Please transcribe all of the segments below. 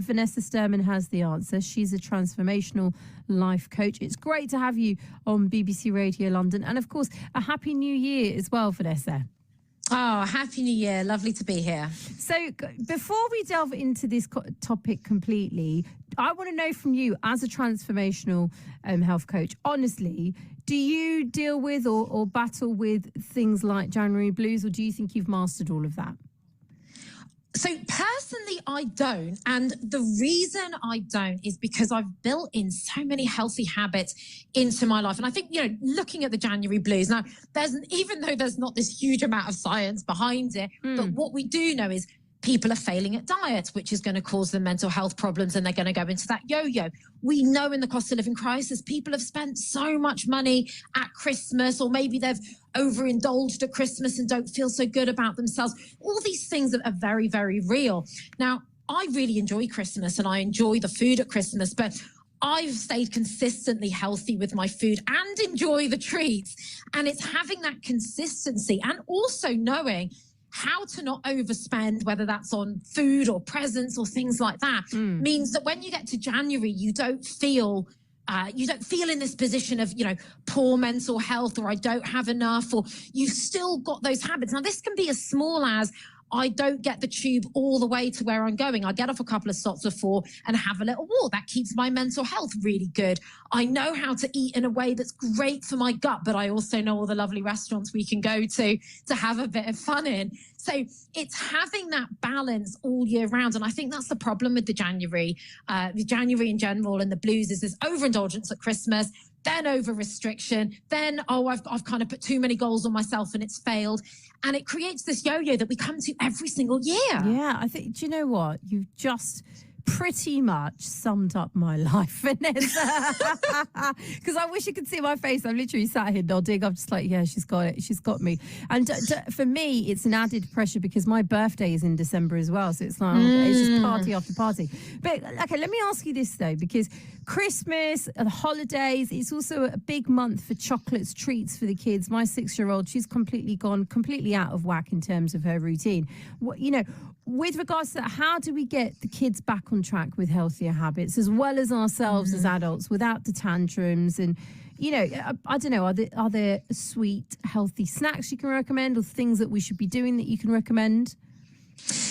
Vanessa Sturman has the answer. She's a transformational life coach. It's great to have you on BBC Radio London. And of course, a happy new year as well, Vanessa. Oh, happy new year. Lovely to be here. So before we delve into this topic completely, I want to know from you as a transformational health coach, honestly, do you deal with or battle with things like January blues, or do you think you've mastered all of that? So personally, I don't. And the reason I don't is because I've built in so many healthy habits into my life. And I think, looking at the January blues, now, even though there's not this huge amount of science behind it, but what we do know is people are failing at diet, which is going to cause them mental health problems, and they're going to go into that yo-yo. We know in the cost of living crisis, people have spent so much money at Christmas, or maybe they've overindulged at Christmas and don't feel so good about themselves. All these things are very, very real. Now, I really enjoy Christmas and I enjoy the food at Christmas, but I've stayed consistently healthy with my food and enjoy the treats. And it's having that consistency and also knowing how to not overspend, whether that's on food or presents or things like that, means that when you get to January, you don't feel in this position of, poor mental health, or I don't have enough, or you've still got those habits. Now, this can be as small as I don't get the tube all the way to where I'm going. I get off a couple of stops before and have a little walk. That keeps my mental health really good. I know how to eat in a way that's great for my gut, but I also know all the lovely restaurants we can go to have a bit of fun in. So it's having that balance all year round. And I think that's the problem with the January in general and the blues is this overindulgence at Christmas, then over restriction, then, I've kind of put too many goals on myself and it's failed. And it creates this yo-yo that we come to every single year. Yeah, I think, do you know what? You've just pretty much summed up my life, Vanessa. Because I wish you could see my face. I'm literally sat here nodding. I'm just like, yeah, she's got it. She's got me. And for me, it's an added pressure because my birthday is in December as well. So it's like, it's just party after party. But okay, let me ask you this though, because Christmas, the holidays, it's also a big month for chocolates, treats for the kids. My 6-year-old, she's completely out of whack in terms of her routine. With regards to that, how do we get the kids back on track with healthier habits as well as ourselves as adults without the tantrums? And, I don't know, are there sweet, healthy snacks you can recommend or things that we should be doing that you can recommend?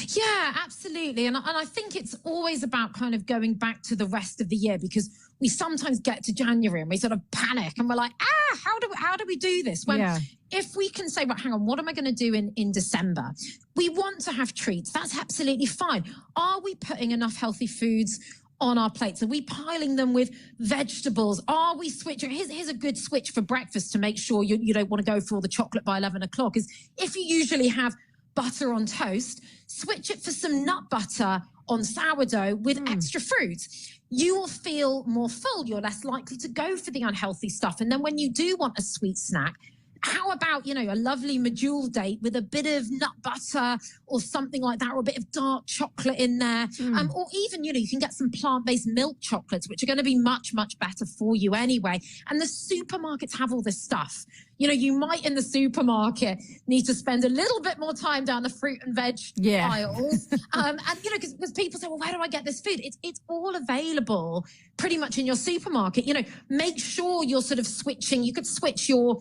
Yeah, absolutely. And I think it's always about kind of going back to the rest of the year, because we sometimes get to January and we sort of panic and we're like, how do we do this? When if we can say, right, hang on, what am I going to do in December? We want to have treats. That's absolutely fine. Are we putting enough healthy foods on our plates? Are we piling them with vegetables? Are we switching? Here's a good switch for breakfast to make sure you don't want to go for all the chocolate by 11 o'clock. Is if you usually have butter on toast, switch it for some nut butter on sourdough with extra fruit. You will feel more full. You're less likely to go for the unhealthy stuff. And then when you do want a sweet snack, how about, a lovely medjool date with a bit of nut butter or something like that, or a bit of dark chocolate in there. Or even, you can get some plant-based milk chocolates, which are going to be much, much better for you anyway. And the supermarkets have all this stuff. You might in the supermarket need to spend a little bit more time down the fruit and veg aisles. And, because people say, well, where do I get this food? It's all available pretty much in your supermarket. Make sure you're sort of switching. You could switch your,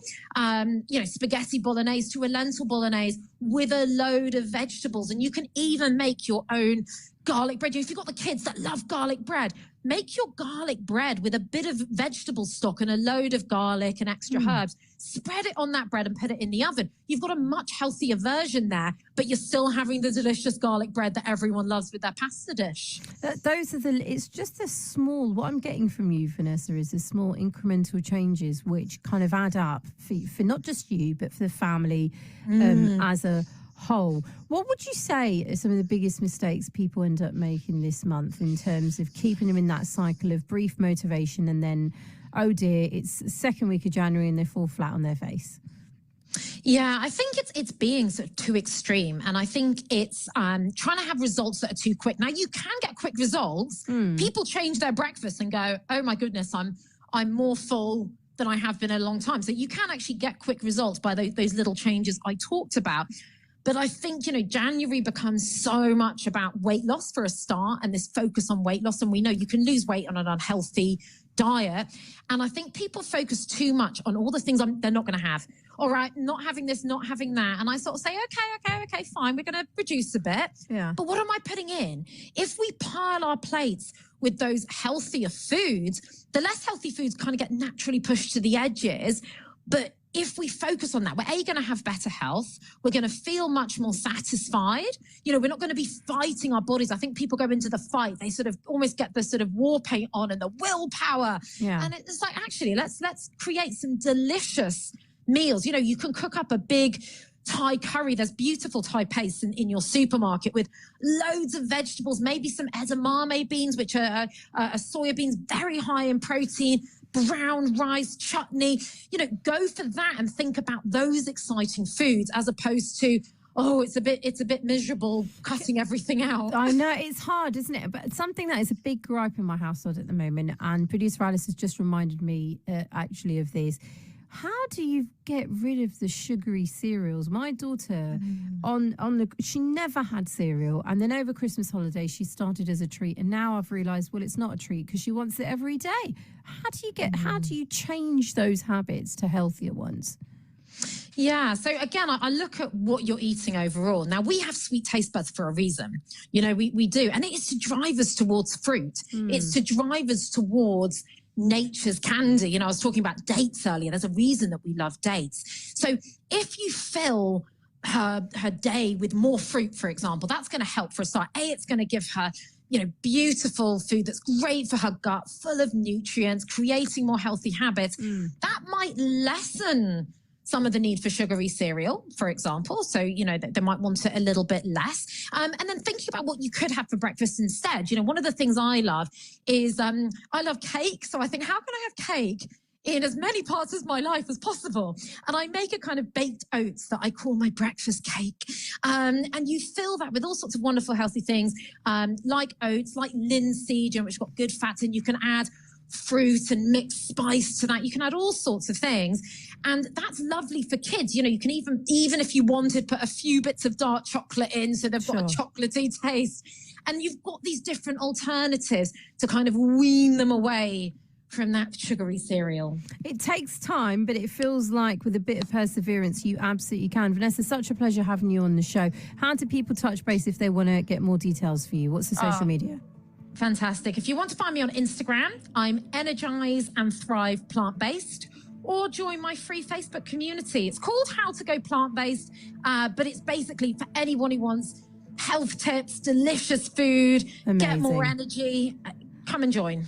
spaghetti bolognese to a lentil bolognese with a load of vegetables. And you can even make your own garlic bread. If you've got the kids that love garlic bread, make your garlic bread with a bit of vegetable stock and a load of garlic and extra herbs. Spread it on that bread and put it in the oven. You've got a much healthier version there, but you're still having the delicious garlic bread that everyone loves with their pasta dish. It's just a small, what I'm getting from you, Vanessa, is the small incremental changes which kind of add up for not just you, but for the family as a whole. What would you say are some of the biggest mistakes people end up making this month in terms of keeping them in that cycle of brief motivation and then, oh dear, it's the second week of January and they fall flat on their face? Yeah, I think it's being sort of too extreme. And I think it's trying to have results that are too quick. Now, you can get quick results. People change their breakfast and go, oh my goodness, I'm more full than I have been in a long time. So you can actually get quick results by those little changes I talked about. But I think, January becomes so much about weight loss for a start, and this focus on weight loss. And we know you can lose weight on an unhealthy diet. And I think people focus too much on all the things they're not going to have. All right, not having this, not having that. And I sort of say, okay, fine. We're going to reduce a bit. Yeah. But what am I putting in? If we pile our plates with those healthier foods, the less healthy foods kind of get naturally pushed to the edges. But if we focus on that, we're going to have better health. We're going to feel much more satisfied. We're not going to be fighting our bodies. I think people go into the fight. They sort of almost get the sort of war paint on and the willpower. Yeah. And it's like, actually, let's create some delicious meals. You can cook up a big Thai curry. There's beautiful Thai paste in your supermarket with loads of vegetables, maybe some edamame beans, which are soya beans, very high in protein, brown rice, chutney. Go for that and think about those exciting foods as opposed to, it's a bit miserable cutting everything out. I know it's hard, isn't it? But something that is a big gripe in my household at the moment, and producer Alice has just reminded me actually of this. How do you get rid of the sugary cereals? My daughter, she never had cereal, and then over Christmas holiday she started as a treat, and now I've realised, well, it's not a treat because she wants it every day. How do you change those habits to healthier ones? Yeah. So again, I look at what you're eating overall. Now, we have sweet taste buds for a reason. We do. And it is to drive us towards fruit. It's to drive us towards nature's candy. I was talking about dates earlier. There's a reason that we love dates. So if you fill her day with more fruit, for example, that's going to help for a start. It's going to give her beautiful food that's great for her gut, full of nutrients, creating more healthy habits. That might lessen some of the need for sugary cereal, for example. So, they might want it a little bit less. And then thinking about what you could have for breakfast instead. One of the things I love is I love cake. So I think, how can I have cake in as many parts of my life as possible? And I make a kind of baked oats that I call my breakfast cake. And you fill that with all sorts of wonderful, healthy things, like oats, like linseed, which got good fats in. You can add fruit and mixed spice to that. You can add all sorts of things. And that's lovely for kids. You can even if you wanted, put a few bits of dark chocolate in so they've got a chocolatey taste. And you've got these different alternatives to kind of wean them away from that sugary cereal. It takes time, but it feels like with a bit of perseverance, you absolutely can. Vanessa, such a pleasure having you on the show. How do people touch base if they want to get more details for you? What's the social media? Fantastic. If you want to find me on Instagram, I'm Energize and Thrive Plant-Based, or join my free Facebook community. It's called How to Go Plant-Based, but it's basically for anyone who wants health tips, delicious food, get more energy. Come and join.